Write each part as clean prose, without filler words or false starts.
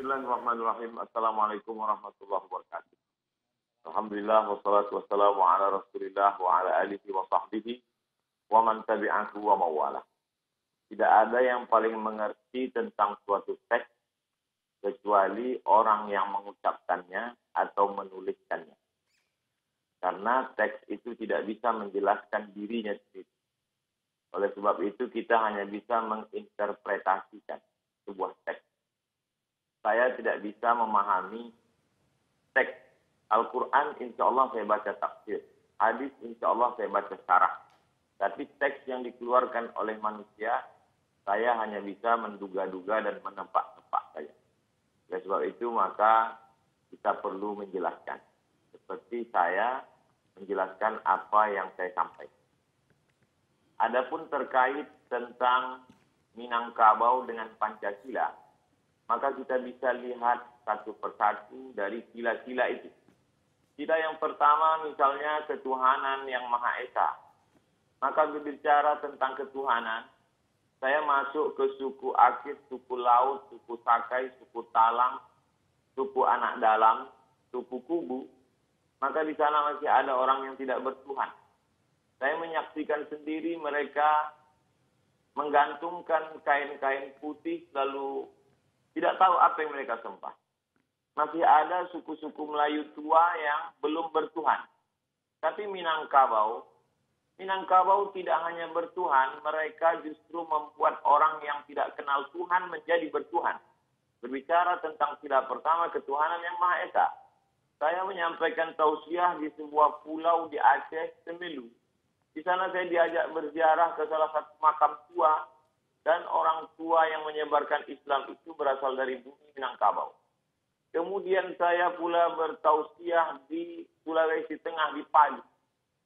Bismillahirrahmanirrahim. Assalamualaikum warahmatullahi wabarakatuh. Alhamdulillah wassalatu wassalamu ala Rasulillah wa ala alihi wa sahbihi wa man tabi'ahu wa mawalah. Tidak ada yang paling mengerti tentang suatu teks kecuali orang yang mengucapkannya atau menuliskannya. Karena teks itu tidak bisa menjelaskan dirinya sendiri. Oleh sebab itu kita hanya bisa menginterpretasikan sebuah teks. Saya tidak bisa memahami teks Al-Quran, insya Allah saya baca tafsir. Hadis, insya Allah saya baca syarah. Tapi teks yang dikeluarkan oleh manusia, saya hanya bisa menduga-duga dan menebak-nebak saja. Oleh sebab itu maka kita perlu menjelaskan. Seperti saya menjelaskan apa yang saya sampaikan. Adapun terkait tentang Minangkabau dengan Pancasila, maka kita bisa lihat satu persatu dari sila-sila itu. Sila yang pertama misalnya ketuhanan yang Maha Esa. Maka berbicara tentang ketuhanan, saya masuk ke suku Akit, suku Laut, suku Sakai, suku Talang, suku Anak Dalam, suku Kubu. Maka di sana masih ada orang yang tidak bertuhan. Saya menyaksikan sendiri mereka menggantungkan kain-kain putih lalu tidak tahu apa yang mereka sembah. Masih ada suku-suku Melayu tua yang belum bertuhan. Tapi Minangkabau tidak hanya bertuhan, mereka justru membuat orang yang tidak kenal Tuhan menjadi bertuhan. Berbicara tentang sila pertama, ketuhanan yang Maha Esa. Saya menyampaikan tausiah di sebuah pulau di Aceh, Semelu. Di sana saya diajak berziarah ke salah satu makam tua. Dan orang tua yang menyebarkan Islam itu berasal dari bumi Minangkabau. Kemudian saya pula bertausiah di Sulawesi Tengah, di Palu.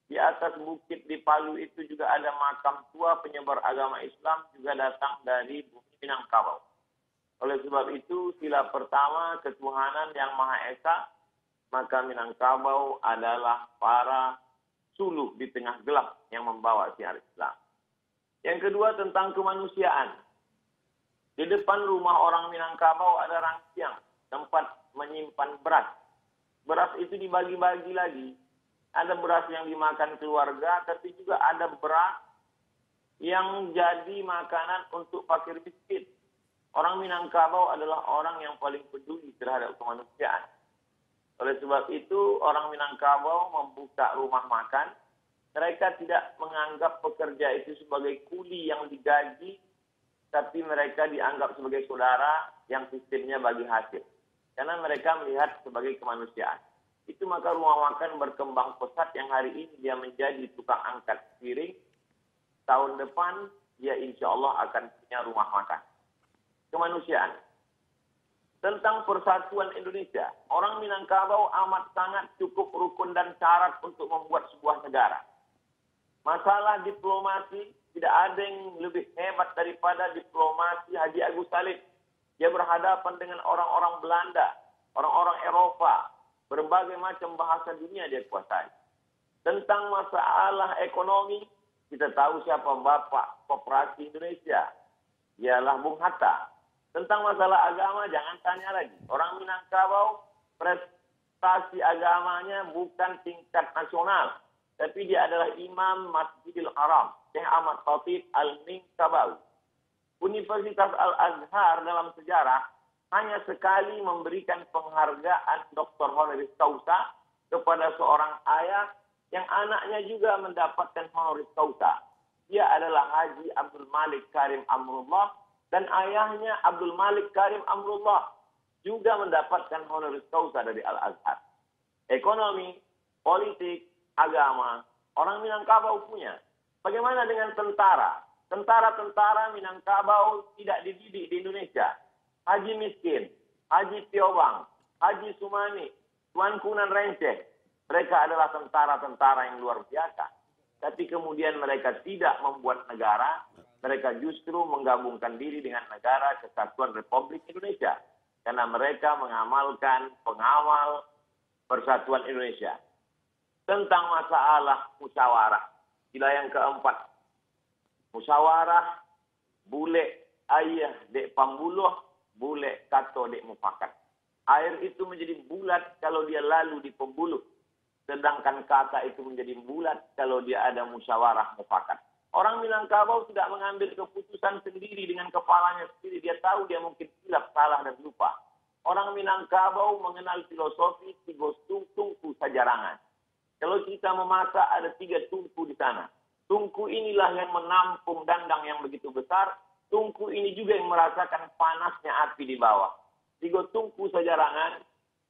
Di atas bukit di Palu itu juga ada makam tua penyebar agama Islam juga datang dari bumi Minangkabau. Oleh sebab itu, sila pertama ketuhanan yang Maha Esa, maka Minangkabau adalah para suluh di tengah gelap yang membawa siar Islam. Yang kedua tentang kemanusiaan. Di depan rumah orang Minangkabau ada rangsiang, tempat menyimpan beras. Beras itu dibagi-bagi lagi. Ada beras yang dimakan keluarga, tapi juga ada beras yang jadi makanan untuk fakir miskin. Orang Minangkabau adalah orang yang paling peduli terhadap kemanusiaan. Oleh sebab itu, orang Minangkabau membuka rumah makan. Mereka tidak menganggap pekerja itu sebagai kuli yang digaji, tapi mereka dianggap sebagai saudara yang sistemnya bagi hasil. Karena mereka melihat sebagai kemanusiaan. Itu maka rumah makan berkembang pesat yang hari ini dia menjadi tukang angkat piring. Tahun depan dia insya Allah akan punya rumah makan. Kemanusiaan. Tentang persatuan Indonesia, orang Minangkabau amat sangat cukup rukun dan syarat untuk membuat sebuah negara. Masalah diplomasi, tidak ada yang lebih hebat daripada diplomasi Haji Agus Salim. Dia berhadapan dengan orang-orang Belanda, orang-orang Eropa, berbagai macam bahasa dunia dia kuasai. Tentang masalah ekonomi, kita tahu siapa Bapak Koperasi Indonesia. Ialah Bung Hatta. Tentang masalah agama, jangan tanya lagi. Orang Minangkabau, prestasi agamanya bukan tingkat nasional. Tapi dia adalah Imam Masjidil Haram, Syekh Ahmad Khatib Al-Minangkabau. Universitas Al-Azhar dalam sejarah hanya sekali memberikan penghargaan Dr. Honoris Causa kepada seorang ayah yang anaknya juga mendapatkan Honoris Causa. Dia adalah Haji Abdul Malik Karim Amrullah dan ayahnya Abdul Malik Karim Amrullah juga mendapatkan Honoris Causa dari Al-Azhar. Ekonomi, politik, agama, orang Minangkabau punya. Bagaimana dengan tentara? Tentara-tentara Minangkabau tidak dididik di Indonesia. Haji Miskin, Haji Piobang, Haji Sumani, Tuan Kunan Renceh. Mereka adalah tentara-tentara yang luar biasa. Tapi kemudian mereka tidak membuat negara. Mereka justru menggabungkan diri dengan negara Kesatuan Republik Indonesia. Karena mereka mengamalkan pengawal Persatuan Indonesia. Tentang masalah musyawarah. Sila yang keempat. Musyawarah, bule, ayah, dek pambuluh, bule kato dek mufakat. Air itu menjadi bulat kalau dia lalu di pembuluh. Sedangkan kata itu menjadi bulat kalau dia ada musyawarah mufakat. Orang Minangkabau tidak mengambil keputusan sendiri dengan kepalanya sendiri. Dia tahu dia mungkin silap, salah, dan lupa. Orang Minangkabau mengenal filosofi tiga tungku sajarangan. Kalau kita memasak ada 3 tungku di sana. Tungku inilah yang menampung dandang yang begitu besar. Tungku ini juga yang merasakan panasnya api di bawah. 3 tungku sajarangan,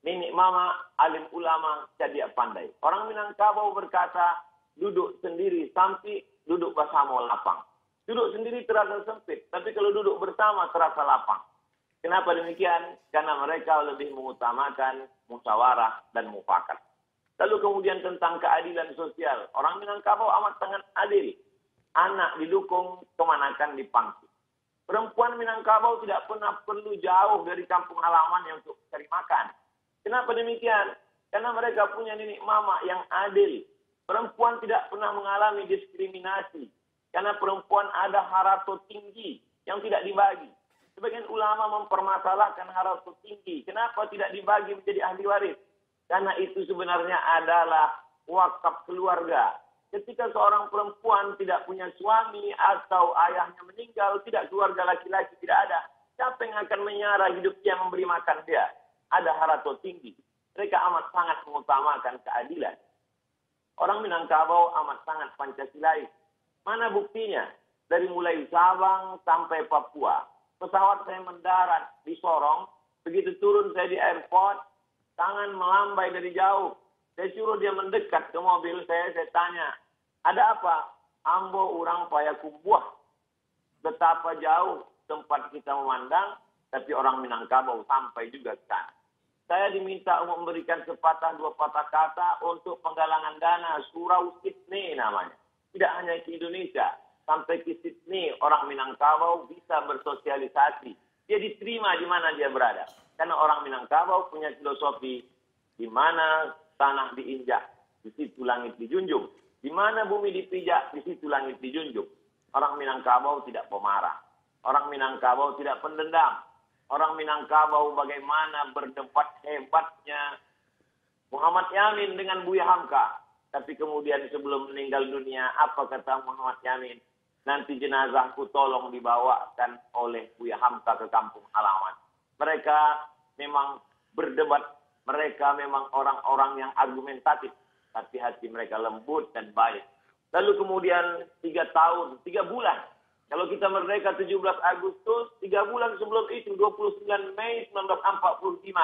nenek mama, alim ulama, cadia pandai. Orang Minangkabau berkata, duduk sendiri sampai duduk bersama lapang. Duduk sendiri terasa sempit, tapi kalau duduk bersama terasa lapang. Kenapa demikian? Karena mereka lebih mengutamakan musyawarah dan mufakat. Lalu kemudian tentang keadilan sosial. Orang Minangkabau amat sangat adil. Anak didukung, kemanakan dipangku. Perempuan Minangkabau tidak pernah perlu jauh dari kampung halamannya untuk cari makan. Kenapa demikian? Karena mereka punya nenek mama yang adil. Perempuan tidak pernah mengalami diskriminasi. Karena perempuan ada harato tinggi yang tidak dibagi. Sebagian ulama mempermasalahkan harato tinggi. Kenapa tidak dibagi menjadi ahli waris? Karena itu sebenarnya adalah wakaf keluarga. Ketika seorang perempuan tidak punya suami atau ayahnya meninggal, tidak keluarga laki-laki, tidak ada. Siapa yang akan menyara hidup dia, memberi makan dia? Ada harato tinggi. Mereka amat sangat mengutamakan keadilan. Orang Minangkabau amat sangat Pancasilais. Mana buktinya? Dari mulai Sabang sampai Papua. Pesawat saya mendarat di Sorong. Begitu turun saya di airport, tangan melambai dari jauh. Saya suruh dia mendekat ke mobil saya tanya, ada apa? Ambo urang Payakumbuh. Betapa jauh tempat kita memandang, tapi orang Minangkabau sampai juga ke sana. Saya diminta untuk memberikan sepatah 2 patah kata untuk penggalangan dana Surau Sydney namanya. Tidak hanya ke Indonesia, sampai ke Sydney orang Minangkabau bisa bersosialisasi. Dia diterima di mana dia berada. Karena orang Minangkabau punya filosofi di mana tanah diinjak, di situ langit dijunjung. Di mana bumi dipijak, di situ langit dijunjung. Orang Minangkabau tidak pemarah. Orang Minangkabau tidak pendendam. Orang Minangkabau bagaimana berdebat hebatnya Muhammad Yamin dengan Buya Hamka. Tapi kemudian sebelum meninggal dunia, apa kata Muhammad Yamin? Nanti jenazahku tolong dibawakan oleh Buya Hamka ke kampung halaman. Mereka memang berdebat, mereka memang orang-orang yang argumentatif, tapi hati mereka lembut dan baik. Lalu kemudian 3 tahun, 3 bulan. Kalau kita merdeka 17 Agustus, 3 bulan sebelum itu, 29 Mei 1945,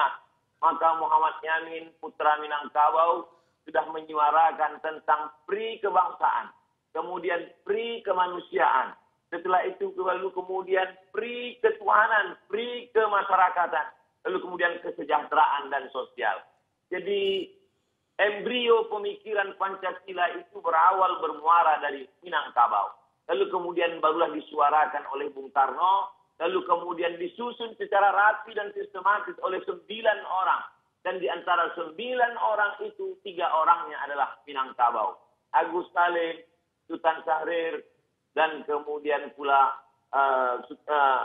maka Muhammad Yamin, putra Minangkabau, sudah menyuarakan tentang pri kebangsaan, kemudian pri kemanusiaan. Setelah itu lalu kemudian pri ketuhanan, pri kemasyarakatan, lalu kemudian kesejahteraan dan sosial. Jadi embrio pemikiran Pancasila itu berawal bermuara dari Minangkabau. Lalu kemudian barulah disuarakan oleh Bung Karno, lalu kemudian disusun secara rapi dan sistematis oleh 9 orang. Dan di antara 9 orang itu 3 orangnya adalah Minangkabau. Agus Salim, Sultan Syahrir, dan kemudian pula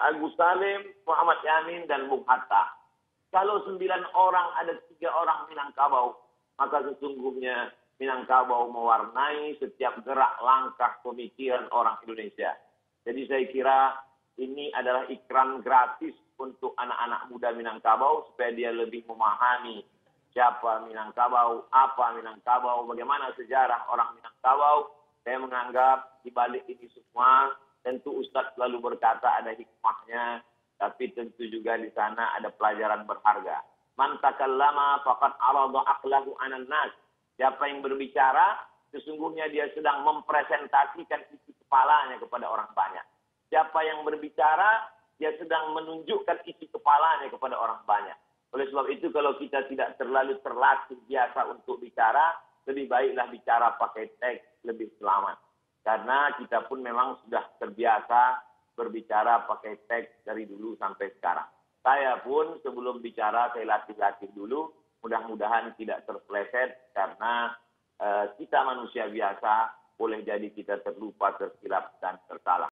Agus Salim, Muhammad Yamin, dan Bung Hatta. Kalau 9 orang ada 3 orang Minangkabau, maka sesungguhnya Minangkabau mewarnai setiap gerak langkah pemikiran orang Indonesia. Jadi saya kira ini adalah ikram gratis untuk anak-anak muda Minangkabau supaya dia lebih memahami siapa Minangkabau, apa Minangkabau, bagaimana sejarah orang Minangkabau. Saya menganggap di balik ini semua tentu Ustadz selalu berkata ada hikmahnya, tapi tentu juga di sana ada pelajaran berharga. Man takallama faqad arada aqlahu 'alan nas. Siapa yang berbicara, sesungguhnya dia sedang mempresentasikan isi kepalanya kepada orang banyak. Siapa yang berbicara, dia sedang menunjukkan isi kepalanya kepada orang banyak. Oleh sebab itu, kalau kita tidak terlalu terlatih biasa untuk bicara, lebih baiklah bicara pakai teks, lebih selamat. Karena kita pun memang sudah terbiasa berbicara pakai teks dari dulu sampai sekarang. Saya pun sebelum bicara, saya latih-latih dulu. Mudah-mudahan tidak terpeleset karena kita manusia biasa, boleh jadi kita terlupa, tersilap, dan tersalah.